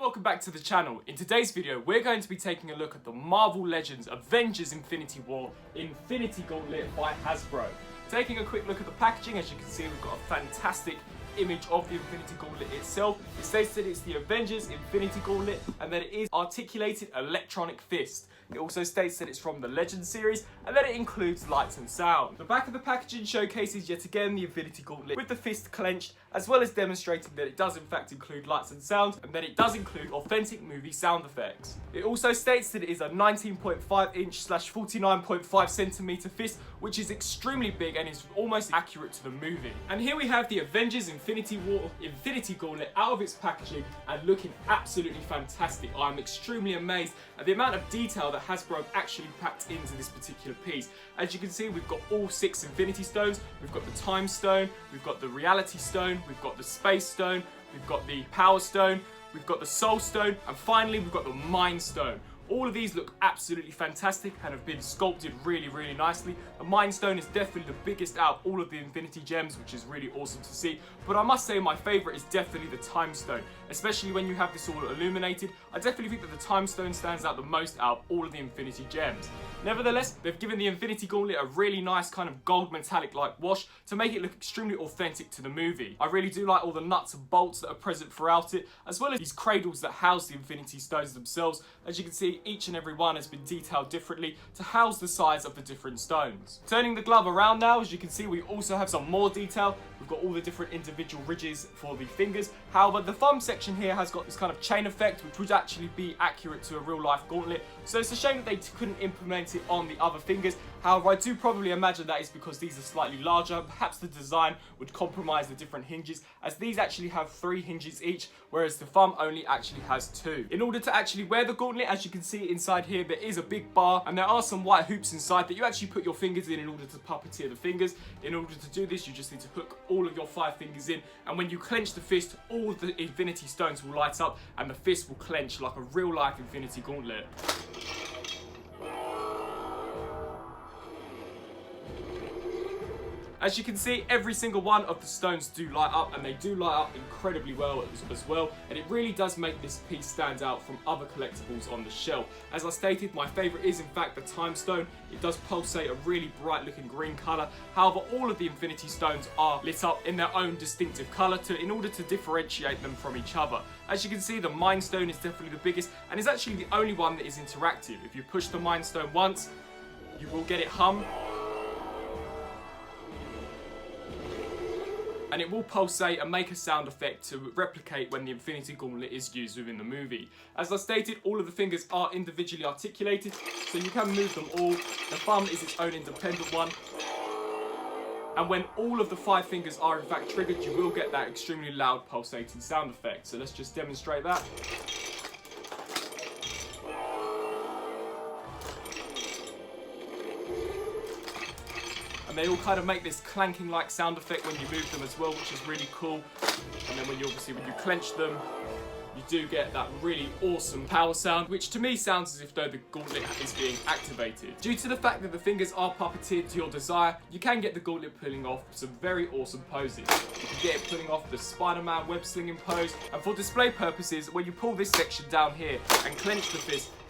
welcome back to the channel. In today's video, we're going to be taking a look at the Marvel Legends Avengers Infinity War Infinity Gauntlet by Hasbro. Taking a quick look at the packaging, as you can see, we've got a fantastic image of the Infinity Gauntlet itself. It states that it's the Avengers Infinity Gauntlet and that it is articulated electronic fist. It also states that it's from the Legend series and that it includes lights and sound. The back of the packaging showcases yet again the Infinity Gauntlet with the fist clenched, as well as demonstrating that it does in fact include lights and sound and that it does include authentic movie sound effects. It also states that it is a 19.5 inch / 49.5 centimeter fist, which is extremely big and is almost accurate to the movie. And here we have the Avengers Infinity War Infinity Gauntlet out of its packaging and looking absolutely fantastic. I'm extremely amazed at the amount of detail that Hasbro have actually packed into this particular piece. As you can see, we've got all 6 Infinity Stones. We've got the Time Stone, we've got the Reality Stone, we've got the Space Stone, we've got the Power Stone, we've got the Soul Stone, and finally we've got the Mind Stone. All of these look absolutely fantastic and have been sculpted really nicely. The Mind Stone is definitely the biggest out of all of the Infinity Gems, which is really awesome to see. But I must say my favourite is definitely the Time Stone, especially when you have this all illuminated. I definitely think that the Time Stone stands out the most out of all of the Infinity Gems. Nevertheless, they've given the Infinity Gauntlet a really nice kind of gold metallic-like wash to make it look extremely authentic to the movie. I really do like all the nuts and bolts that are present throughout it, as well as these cradles that house the Infinity Stones themselves. As you can see, each and every one has been detailed differently to house the size of the different stones. Turning the glove around now, as you can see, we also have some more detail. We've got all the different individual ridges for the fingers. However, the thumb section here has got this kind of chain effect, which would actually be accurate to a real life gauntlet. So it's a shame that they couldn't implement it on the other fingers. However, I do probably imagine that is because these are slightly larger. Perhaps the design would compromise the different hinges, as these actually have 3 hinges each, whereas the thumb only actually has 2. In order to actually wear the gauntlet, as you can see inside here, there is a big bar and there are some white hoops inside that you actually put your fingers in order to puppeteer the fingers. In order to do this, you just need to hook all of your 5 fingers in, and when you clench the fist, all the Infinity Stones will light up and the fist will clench like a real life Infinity Gauntlet. As you can see, every single one of the stones do light up, and they do light up incredibly well as well, and it really does make this piece stand out from other collectibles on the shelf. As I stated, my favourite is in fact the Time Stone. It does pulsate a really bright looking green colour. However, all of the Infinity Stones are lit up in their own distinctive colour in order to differentiate them from each other. As you can see, the Mind Stone is definitely the biggest and is actually the only one that is interactive. If you push the Mind Stone once, you will get it hum, and it will pulsate and make a sound effect to replicate when the Infinity Gauntlet is used within the movie. As I stated, all of the fingers are individually articulated, so you can move them all. The thumb is its own independent one. And when all of the 5 fingers are in fact triggered, you will get that extremely loud pulsating sound effect. So let's just demonstrate that. And they all kind of make this clanking like sound effect when you move them as well, which is really cool. And then when you clench them, you do get that really awesome power sound, which to me sounds as if though the gauntlet is being activated. Due to the fact that the fingers are puppeteered to your desire, you can get the gauntlet pulling off some very awesome poses. You can get it pulling off the Spider-Man web slinging pose, and for display purposes, when you pull this section down here and clench the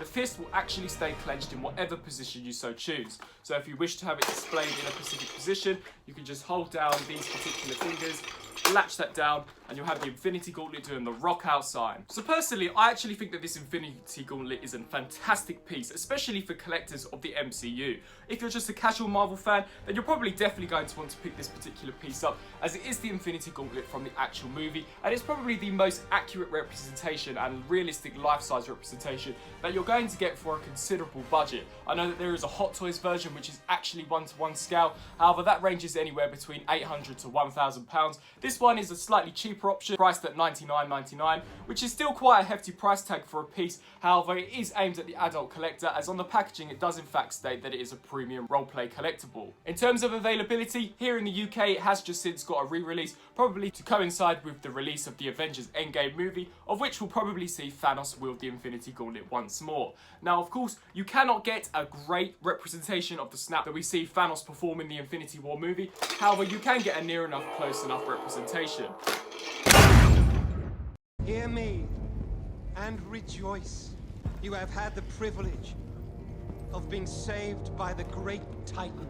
fist will actually stay clenched in whatever position you so choose. So if you wish to have it displayed in a specific position, you can just hold down these particular fingers, latch that down, and you'll have the Infinity Gauntlet doing the rock out sign. So personally, I actually think that this Infinity Gauntlet is a fantastic piece, especially for collectors of the MCU. If you're just a casual Marvel fan, then you're probably definitely going to want to pick this particular piece up, as it is the Infinity Gauntlet from the actual movie, and it's probably the most accurate representation and realistic life-size representation that you're going to get for a considerable budget. I know that there is a Hot Toys version which is actually 1:1 scale, however that ranges anywhere between £800 to £1,000. This one is a slightly cheaper option, priced at $99.99, which is still quite a hefty price tag for a piece. However, it is aimed at the adult collector, as on the packaging it does in fact state that it is a premium roleplay collectible. In terms of availability, here in the UK it has just since got a re-release, probably to coincide with the release of the Avengers Endgame movie, of which we'll probably see Thanos wield the Infinity Gauntlet once more. Now of course, you cannot get a great representation of the snap that we see Thanos perform in the Infinity War movie, however you can get a near enough, close enough representation. Hear me and rejoice. You have had the privilege of being saved by the great Titan.